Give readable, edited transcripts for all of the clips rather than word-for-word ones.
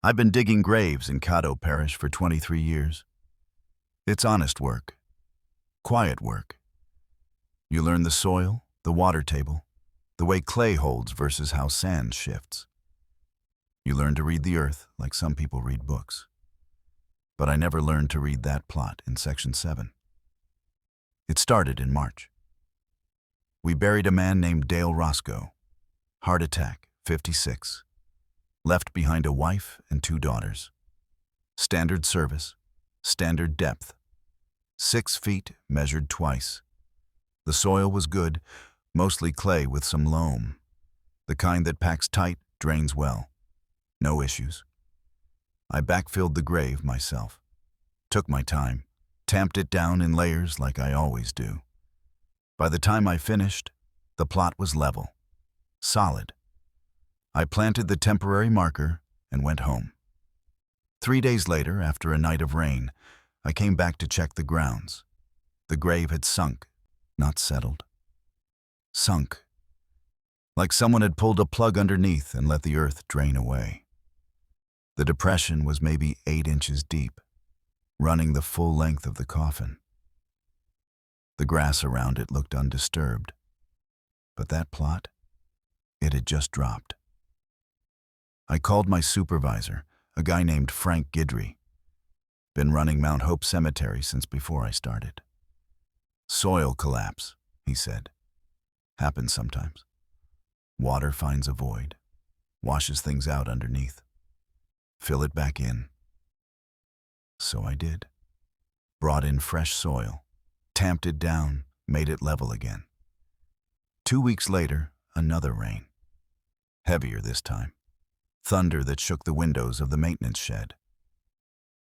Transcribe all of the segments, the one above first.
I've been digging graves in Caddo Parish for 23 years. It's honest work, quiet work. You learn the soil, the water table, the way clay holds versus how sand shifts. You learn to read the earth like some people read books. But I never learned to read that plot in Section 7. It started in March. We buried a man named Dale Roscoe. Heart attack, 56. Left behind a wife and 2 daughters. Standard service, standard depth. 6 feet measured twice. The soil was good, mostly clay with some loam. The kind that packs tight, drains well. No issues. I backfilled the grave myself. Took my time, tamped it down in layers like I always do. By the time I finished, the plot was level, solid. I planted the temporary marker and went home. 3 days later, after a night of rain, I came back to check the grounds. The grave had sunk, not settled. Sunk. Like someone had pulled a plug underneath and let the earth drain away. The depression was maybe 8 inches deep, running the full length of the coffin. The grass around it looked undisturbed. But that plot, it had just dropped. I called my supervisor, a guy named Frank Guidry. Been running Mount Hope Cemetery since before I started. Soil collapse, he said. Happens sometimes. Water finds a void, washes things out underneath. Fill it back in. So I did. Brought in fresh soil, tamped it down, made it level again. 2 weeks later, another rain. Heavier this time. Thunder that shook the windows of the maintenance shed.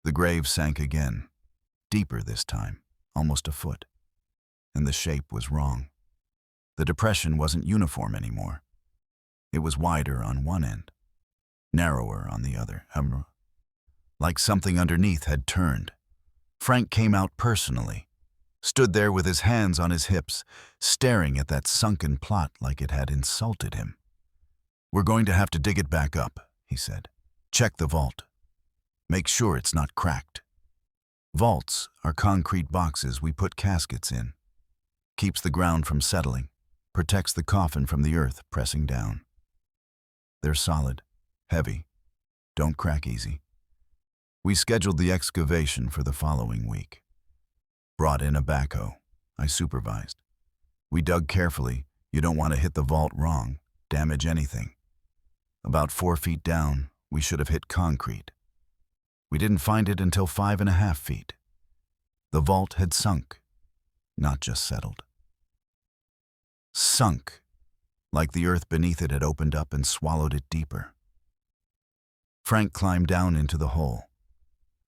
The grave sank again, deeper this time, almost a foot. And the shape was wrong. The depression wasn't uniform anymore. It was wider on one end, narrower on the other, like something underneath had turned. Frank came out personally, stood there with his hands on his hips, staring at that sunken plot like it had insulted him. "We're going to have to dig it back up," he said. "Check the vault. Make sure it's not cracked." Vaults are concrete boxes we put caskets in. Keeps the ground from settling, protects the coffin from the earth pressing down. They're solid, heavy, don't crack easy. We scheduled the excavation for the following week. Brought in a backhoe. I supervised. We dug carefully. You don't want to hit the vault wrong, damage anything. About 4 feet down, we should have hit concrete. We didn't find it until 5.5 feet. The vault had sunk, not just settled. Sunk, like the earth beneath it had opened up and swallowed it deeper. Frank climbed down into the hole.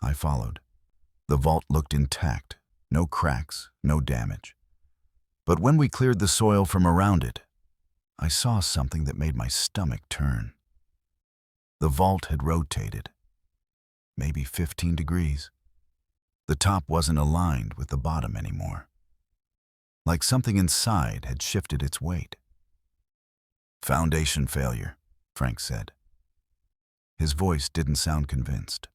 I followed. The vault looked intact, no cracks, no damage. But when we cleared the soil from around it, I saw something that made my stomach turn. The vault had rotated, maybe 15 degrees. The top wasn't aligned with the bottom anymore. Like something inside had shifted its weight. "Foundation failure," Frank said. His voice didn't sound convinced.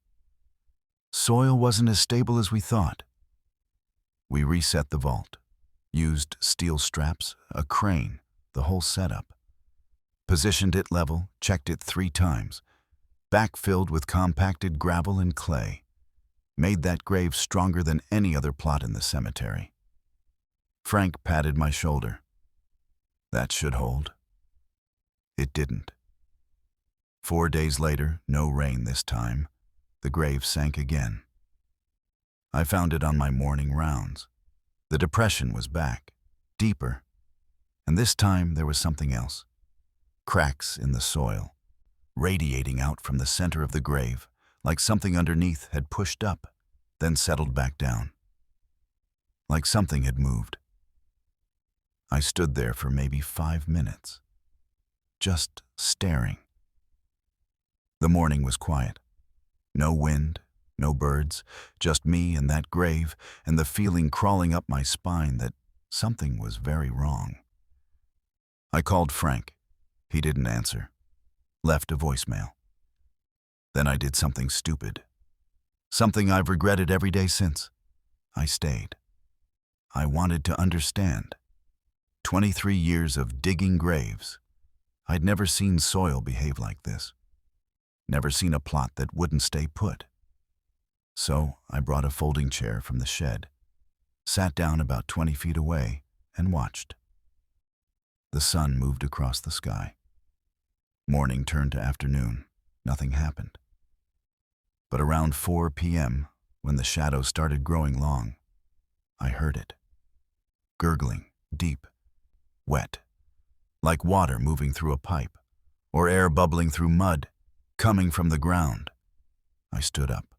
Soil wasn't as stable as we thought. We reset the vault, used steel straps, a crane, the whole setup. Positioned it level, checked it 3 times, backfilled with compacted gravel and clay. Made that grave stronger than any other plot in the cemetery. Frank patted my shoulder. "That should hold." It didn't. 4 days later, no rain this time, the grave sank again. I found it on my morning rounds. The depression was back, deeper, and this time there was something else. Cracks in the soil, radiating out from the center of the grave, like something underneath had pushed up, then settled back down. Like something had moved. I stood there for maybe 5 minutes, just staring. The morning was quiet. No wind, no birds, just me and that grave, and the feeling crawling up my spine that something was very wrong. I called Frank. He didn't answer. Left a voicemail. Then I did something stupid. Something I've regretted every day since. I stayed. I wanted to understand. 23 years of digging graves. I'd never seen soil behave like this. Never seen a plot that wouldn't stay put. So I brought a folding chair from the shed, sat down about 20 feet away, and watched. The sun moved across the sky. Morning turned to afternoon. Nothing happened. But around 4 p.m., when the shadow started growing long, I heard it. Gurgling, deep, wet, like water moving through a pipe, or air bubbling through mud, coming from the ground. I stood up,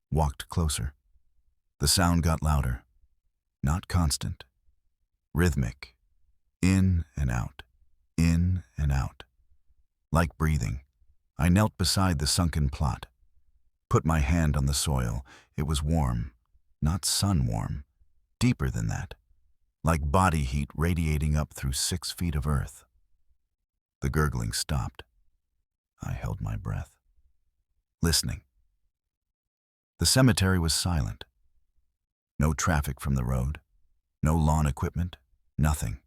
walked closer. The sound got louder, not constant, rhythmic, in and out, in and out. Like breathing, I knelt beside the sunken plot, put my hand on the soil. It was warm, not sun warm, deeper than that, like body heat radiating up through 6 feet of earth. The gurgling stopped. I held my breath, listening. The cemetery was silent. No traffic from the road, no lawn equipment, nothing.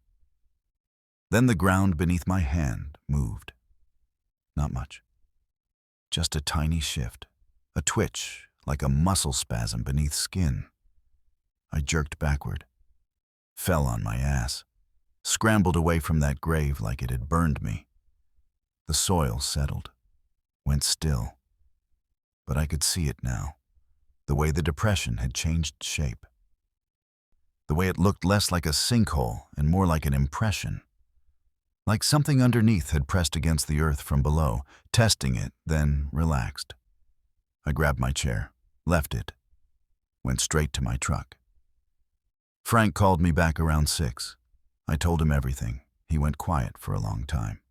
Then the ground beneath my hand moved. Not much. Just a tiny shift, a twitch like a muscle spasm beneath skin. I jerked backward, fell on my ass, scrambled away from that grave like it had burned me. The soil settled, went still. But I could see it now, the way the depression had changed shape. The way it looked less like a sinkhole and more like an impression. Like something underneath had pressed against the earth from below, testing it, then relaxed. I grabbed my chair, left it, went straight to my truck. Frank called me back around 6. I told him everything. He went quiet for a long time.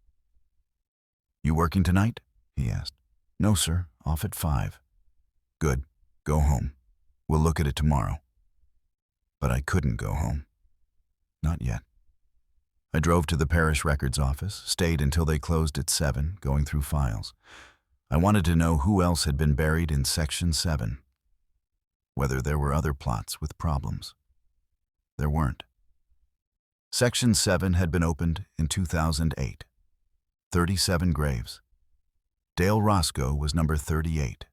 "You working tonight?" he asked. "No, sir. Off at 5. "Good. Go home. We'll look at it tomorrow." But I couldn't go home. Not yet. I drove to the parish records office, stayed until they closed at 7, going through files. I wanted to know who else had been buried in Section 7. Whether there were other plots with problems. There weren't. Section 7 had been opened in 2008. 37 graves. Dale Roscoe was number 38.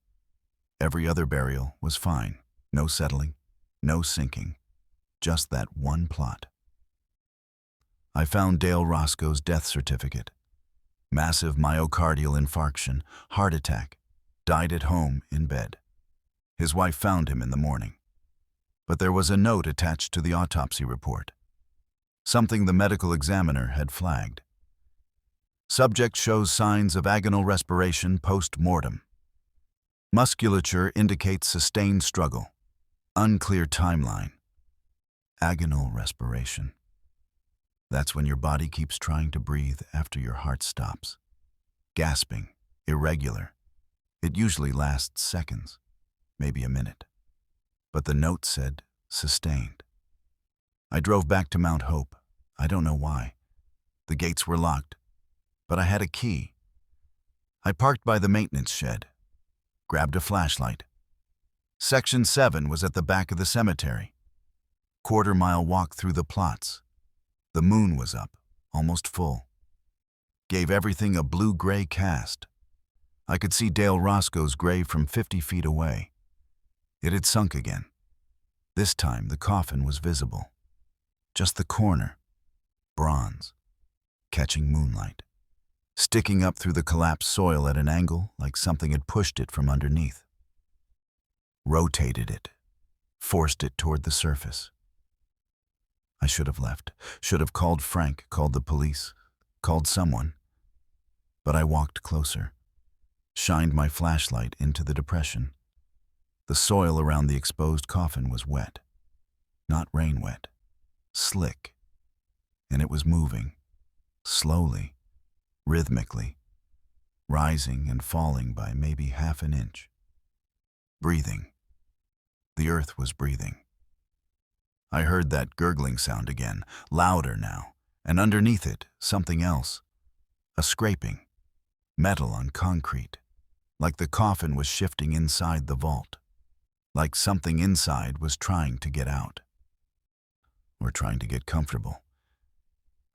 Every other burial was fine. No settling, no sinking. Just that one plot. I found Dale Roscoe's death certificate. Massive myocardial infarction, heart attack, died at home in bed. His wife found him in the morning. But there was a note attached to the autopsy report. Something the medical examiner had flagged. Subject shows signs of agonal respiration post-mortem. Musculature indicates sustained struggle. Unclear timeline. Agonal respiration. That's when your body keeps trying to breathe after your heart stops. Gasping, irregular. It usually lasts seconds, maybe a minute. But the note said, sustained. I drove back to Mount Hope. I don't know why. The gates were locked, but I had a key. I parked by the maintenance shed, grabbed a flashlight. Section 7 was at the back of the cemetery. Quarter-mile walk through the plots. The moon was up, almost full. Gave everything a blue-gray cast. I could see Dale Roscoe's grave from 50 feet away. It had sunk again. This time the coffin was visible. Just the corner. Bronze. Catching moonlight. Sticking up through the collapsed soil at an angle like something had pushed it from underneath. Rotated it. Forced it toward the surface. I should have left. Should have called Frank, called the police, called someone. But I walked closer. Shined my flashlight into the depression. The soil around the exposed coffin was wet. Not rain wet. Slick. And it was moving. Slowly. Rhythmically. Rising and falling by maybe half an inch. Breathing. The earth was breathing. I heard that gurgling sound again, louder now, and underneath it, something else. A scraping. Metal on concrete. like the coffin was shifting inside the vault, like something inside was trying to get out, or trying to get comfortable.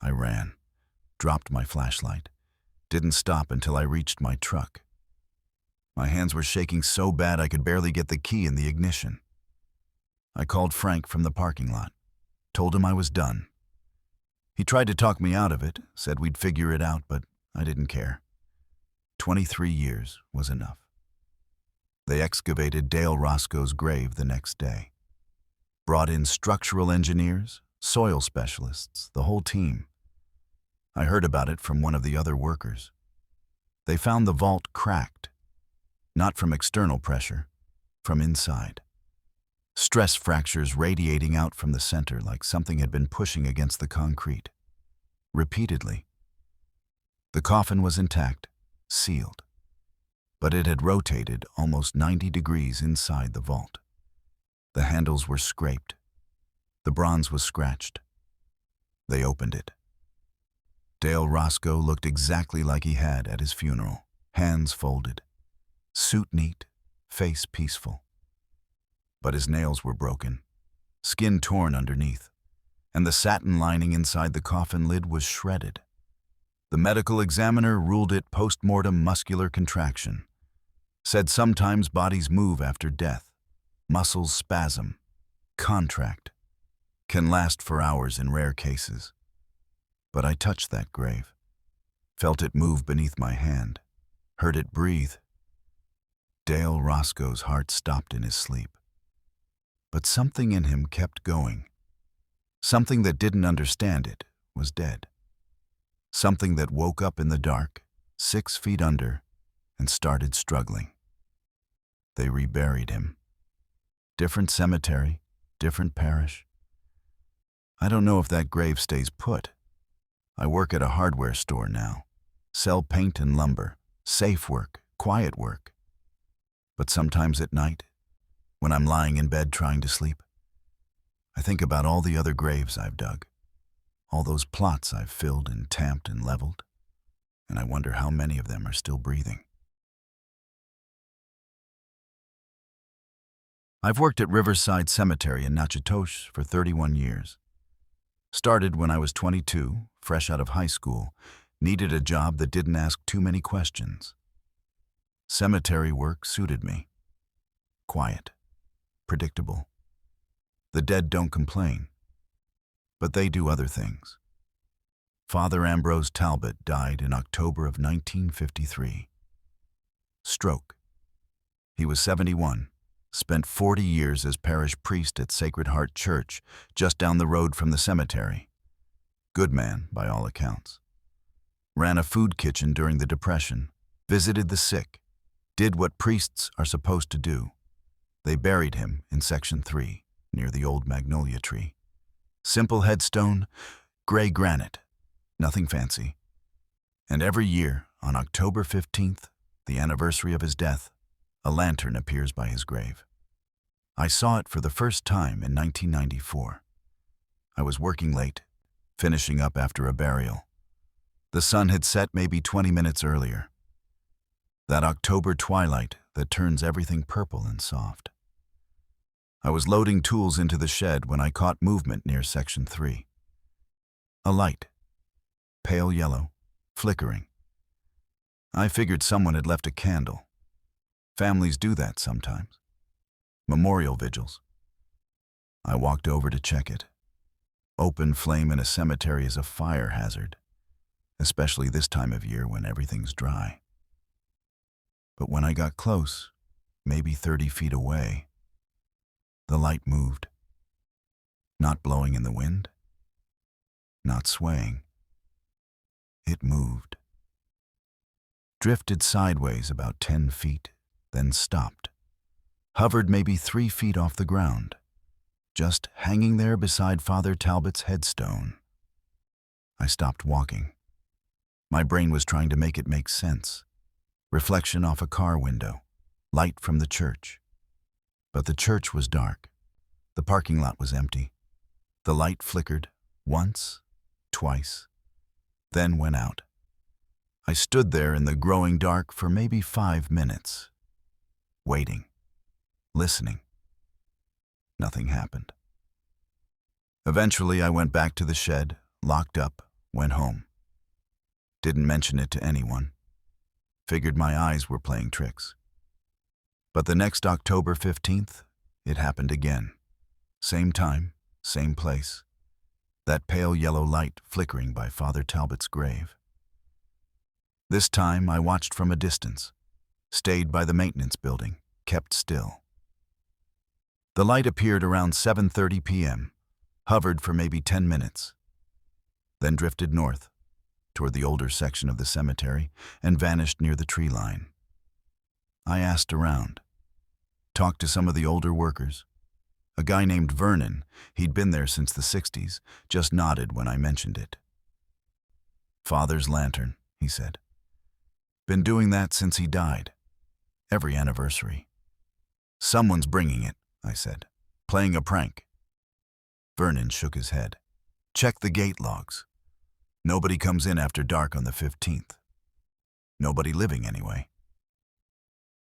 I ran, dropped my flashlight, didn't stop until I reached my truck. My hands were shaking so bad I could barely get the key in the ignition. I called Frank from the parking lot, told him I was done. He tried to talk me out of it, said we'd figure it out, but I didn't care. 23 years was enough. They excavated Dale Roscoe's grave the next day. Brought in structural engineers, soil specialists, the whole team. I heard about it from one of the other workers. They found the vault cracked, not from external pressure, from inside. Stress fractures radiating out from the center like something had been pushing against the concrete. Repeatedly. The coffin was intact, sealed, but it had rotated almost 90 degrees inside the vault. The handles were scraped. The bronze was scratched. They opened it. Dale Roscoe looked exactly like he had at his funeral, hands folded, suit neat, face peaceful. But his nails were broken, skin torn underneath, and the satin lining inside the coffin lid was shredded. The medical examiner ruled it post-mortem muscular contraction, said sometimes bodies move after death, muscles spasm, contract, can last for hours in rare cases. But I touched that grave, felt it move beneath my hand, heard it breathe. Dale Roscoe's heart stopped in his sleep. But something in him kept going. Something that didn't understand it was dead. Something that woke up in the dark, 6 feet under, and started struggling. They reburied him. Different cemetery, different parish. I don't know if that grave stays put. I work at a hardware store now, sell paint and lumber, safe work, quiet work. But sometimes at night, when I'm lying in bed trying to sleep, I think about all the other graves I've dug, all those plots I've filled and tamped and leveled, and I wonder how many of them are still breathing. I've worked at Riverside Cemetery in Natchitoches for 31 years. Started when I was 22, fresh out of high school, needed a job that didn't ask too many questions. Cemetery work suited me. Quiet, predictable. The dead don't complain, but they do other things. Father Ambrose Talbot died in October of 1953. Stroke. He was 71, spent 40 years as parish priest at Sacred Heart Church, just down the road from the cemetery. Good man, by all accounts. Ran a food kitchen during the Depression, visited the sick, did what priests are supposed to do. They buried him in Section 3, near the old magnolia tree. Simple headstone, gray granite, nothing fancy. And every year, on October 15th, the anniversary of his death, a lantern appears by his grave. I saw it for the first time in 1994. I was working late, finishing up after a burial. The sun had set maybe 20 minutes earlier. That October twilight that turns everything purple and soft. I was loading tools into the shed when I caught movement near Section 3. A light, pale yellow, flickering. I figured someone had left a candle. Families do that sometimes. Memorial vigils. I walked over to check it. Open flame in a cemetery is a fire hazard, especially this time of year when everything's dry. But when I got close, maybe 30 feet away, the light moved. Not blowing in the wind, not swaying. It moved. Drifted sideways about 10 feet, then stopped. Hovered maybe 3 feet off the ground, just hanging there beside Father Talbot's headstone. I stopped walking. My brain was trying to make it make sense. Reflection off a car window, light from the church. But the church was dark. The parking lot was empty. The light flickered once, twice, then went out. I stood there in the growing dark for maybe 5 minutes, waiting, listening. Nothing happened. Eventually, I went back to the shed, locked up, went home. Didn't mention it to anyone. Figured my eyes were playing tricks. But the next October 15th, it happened again. Same time, same place. That pale yellow light flickering by Father Talbot's grave. This time I watched from a distance, stayed by the maintenance building, kept still. The light appeared around 7:30 p.m., hovered for maybe 10 minutes, then drifted north, toward the older section of the cemetery, and vanished near the tree line. I asked around, talked to some of the older workers. A guy named Vernon, he'd been there since the 60s, just nodded when I mentioned it. "Father's lantern," he said. "Been doing that since he died. Every anniversary." "Someone's bringing it," I said. "Playing a prank." Vernon shook his head. "Check the gate logs. Nobody comes in after dark on the 15th. Nobody living anyway."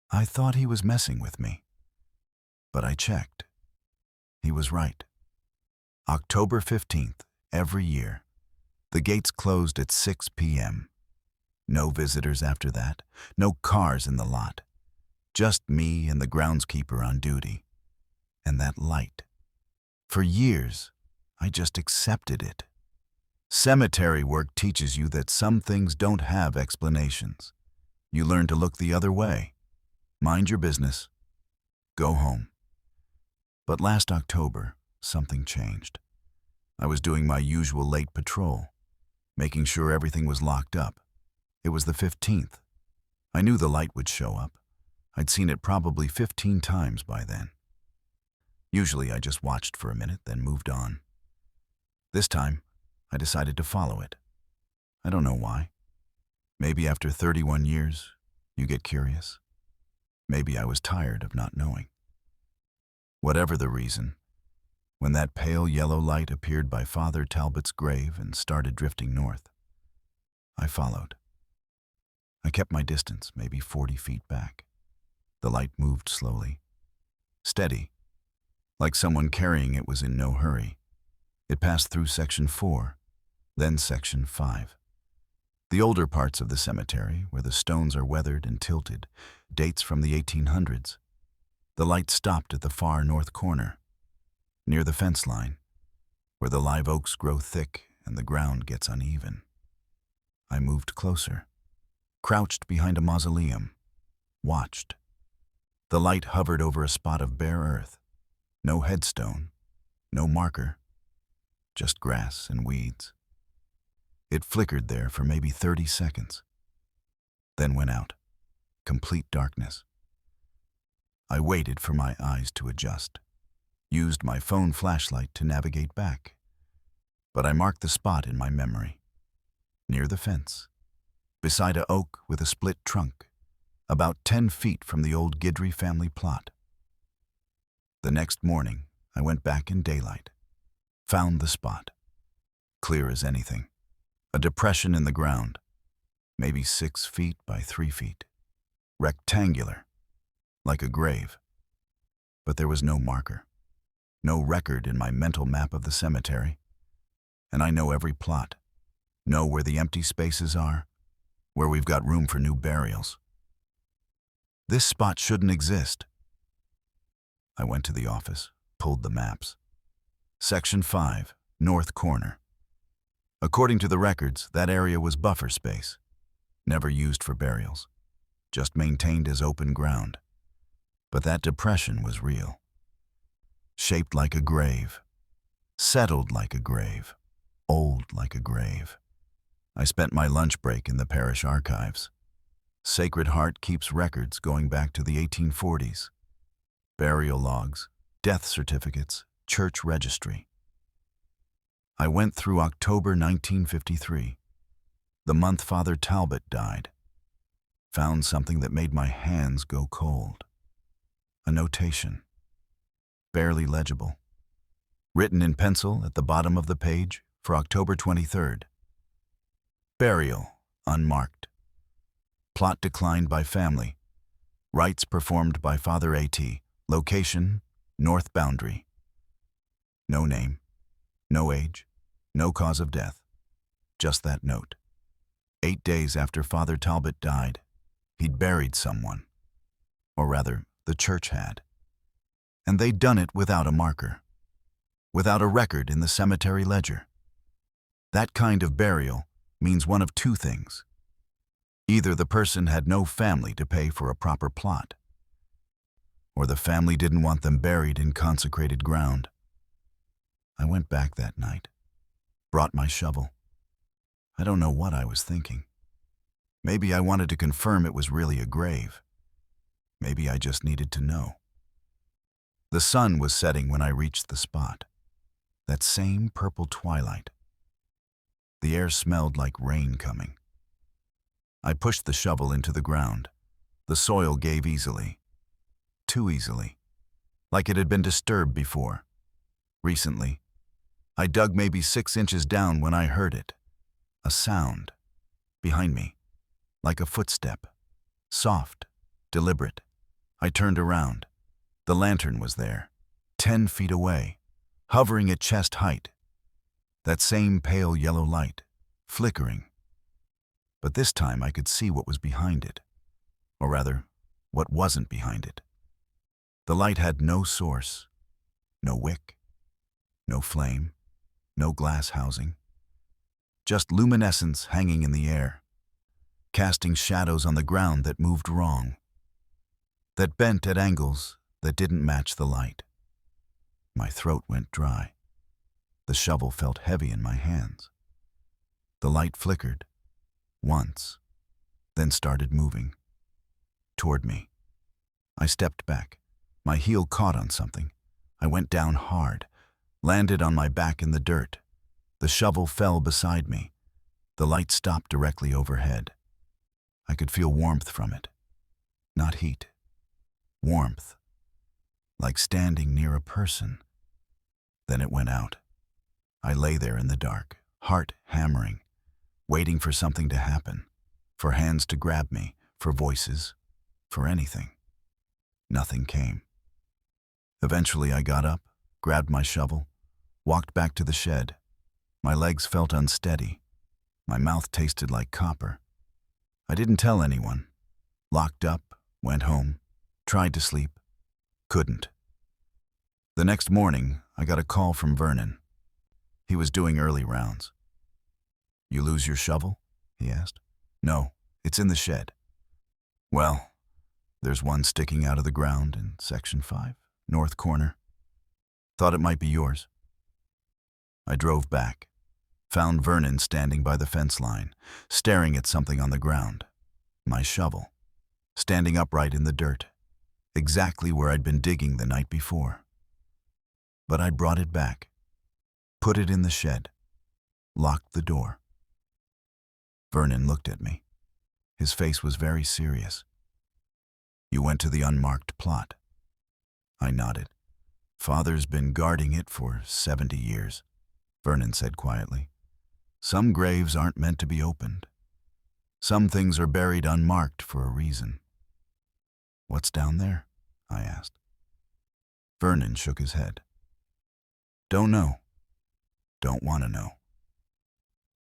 I thought he was messing with me, but I checked. He was right. October 15th, every year, the gates closed at 6 p.m. No visitors after that, no cars in the lot. Just me and the groundskeeper on duty. And that light. For years, I just accepted it. Cemetery work teaches you that some things don't have explanations. You learn to look the other way. Mind your business. Go home. But last October, something changed. I was doing my usual late patrol, making sure everything was locked up. It was the 15th. I knew the light would show up. I'd seen it probably 15 times by then. Usually I just watched for a minute, then moved on. This time, I decided to follow it. I don't know why. Maybe after 31 years, you get curious. Maybe I was tired of not knowing. Whatever the reason, when that pale yellow light appeared by Father Talbot's grave and started drifting north, I followed. I kept my distance, maybe 40 feet back. The light moved slowly, steady, like someone carrying it was in no hurry. It passed through Section 4, then Section 5. The older parts of the cemetery, where the stones are weathered and tilted, dates from the 1800s. The light stopped at the far north corner, near the fence line, where the live oaks grow thick and the ground gets uneven. I moved closer, crouched behind a mausoleum, watched. The light hovered over a spot of bare earth. No headstone, no marker, just grass and weeds. It flickered there for maybe 30 seconds, then went out. Complete darkness. I waited for my eyes to adjust, used my phone flashlight to navigate back, but I marked the spot in my memory, near the fence, beside an oak with a split trunk, about 10 feet from the old Guidry family plot. The next morning, I went back in daylight, found the spot, clear as anything, a depression in the ground, maybe 6 feet by 3 feet, rectangular, like a grave. But there was no marker, no record in my mental map of the cemetery, and I know every plot, know where the empty spaces are, where we've got room for new burials. This spot shouldn't exist. I went to the office, pulled the maps. Section 5, north corner. According to the records, that area was buffer space, never used for burials, just maintained as open ground. But that depression was real. Shaped like a grave, settled like a grave, old like a grave. I spent my lunch break in the parish archives. Sacred Heart keeps records going back to the 1840s. Burial logs, death certificates, church registry. I went through October 1953, the month Father Talbot died. Found something that made my hands go cold. A notation, barely legible, written in pencil at the bottom of the page for October 23rd. Burial, unmarked. Plot declined by family. Rites performed by Father A.T. Location, north boundary. No name, no age, no cause of death. Just that note. 8 days after Father Talbot died, he'd buried someone. Or rather, the church had. And they'd done it without a marker. Without a record in the cemetery ledger. That kind of burial means one of two things. Either the person had no family to pay for a proper plot, or the family didn't want them buried in consecrated ground. I went back that night, brought my shovel. I don't know what I was thinking. Maybe I wanted to confirm it was really a grave. Maybe I just needed to know. The sun was setting when I reached the spot. That same purple twilight. The air smelled like rain coming. I pushed the shovel into the ground. The soil gave easily. Too easily. Like it had been disturbed before. Recently. I dug maybe 6 inches down when I heard it. A sound. Behind me. Like a footstep. Soft. Deliberate. I turned around. The lantern was there. 10 feet away. Hovering at chest height. That same pale yellow light. Flickering. But this time I could see what was behind it. Or rather, what wasn't behind it. The light had no source. No wick. No flame. No glass housing. Just luminescence hanging in the air. Casting shadows on the ground that moved wrong. That bent at angles that didn't match the light. My throat went dry. The shovel felt heavy in my hands. The light flickered. Once, then started moving. Toward me. I stepped back. My heel caught on something. I went down hard, landed on my back in the dirt. The shovel fell beside me. The light stopped directly overhead. I could feel warmth from it. Not heat. Warmth. Like standing near a person. Then it went out. I lay there in the dark, heart hammering. Waiting for something to happen, for hands to grab me, for voices, for anything. Nothing came. Eventually I got up, grabbed my shovel, walked back to the shed. My legs felt unsteady. My mouth tasted like copper. I didn't tell anyone. Locked up, went home, tried to sleep, couldn't. The next morning, I got a call from Vernon. He was doing early rounds. "You lose your shovel?" he asked. "No, it's in the shed." "Well, there's one sticking out of the ground in section 5, north corner. Thought it might be yours." I drove back, found Vernon standing by the fence line, staring at something on the ground. My shovel, standing upright in the dirt, exactly where I'd been digging the night before. But I'd brought it back, put it in the shed, locked the door. Vernon looked at me. His face was very serious. "You went to the unmarked plot." I nodded. "Father's been guarding it for 70 years, Vernon said quietly. "Some graves aren't meant to be opened. Some things are buried unmarked for a reason." "What's down there?" I asked. Vernon shook his head. "Don't know. Don't want to know.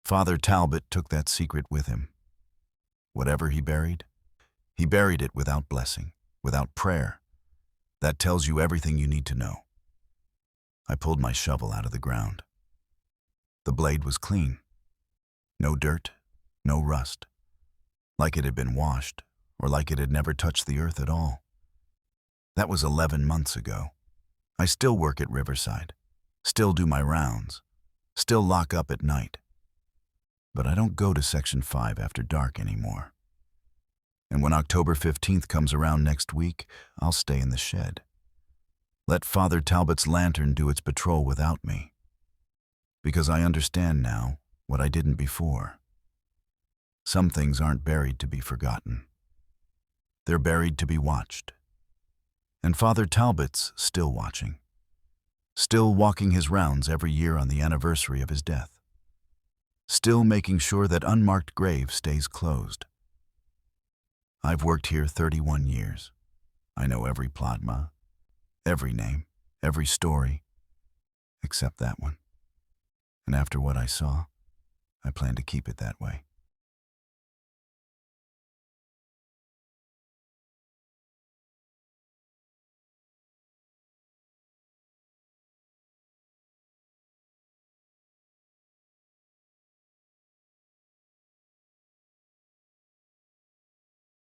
Father Talbot took that secret with him. Whatever he buried it without blessing, without prayer. That tells you everything you need to know." I pulled my shovel out of the ground. The blade was clean. No dirt, no rust. Like it had been washed, or like it had never touched the earth at all. That was 11 months ago. I still work at Riverside, still do my rounds, still lock up at night. But I don't go to Section 5 after dark anymore. And when October 15th comes around next week, I'll stay in the shed. Let Father Talbot's lantern do its patrol without me. Because I understand now what I didn't before. Some things aren't buried to be forgotten. They're buried to be watched. And Father Talbot's still watching. Still walking his rounds every year on the anniversary of his death. Still making sure that unmarked grave stays closed. I've worked here 31 years. I know every plotma, every name, every story, except that one. And after what I saw, I plan to keep it that way.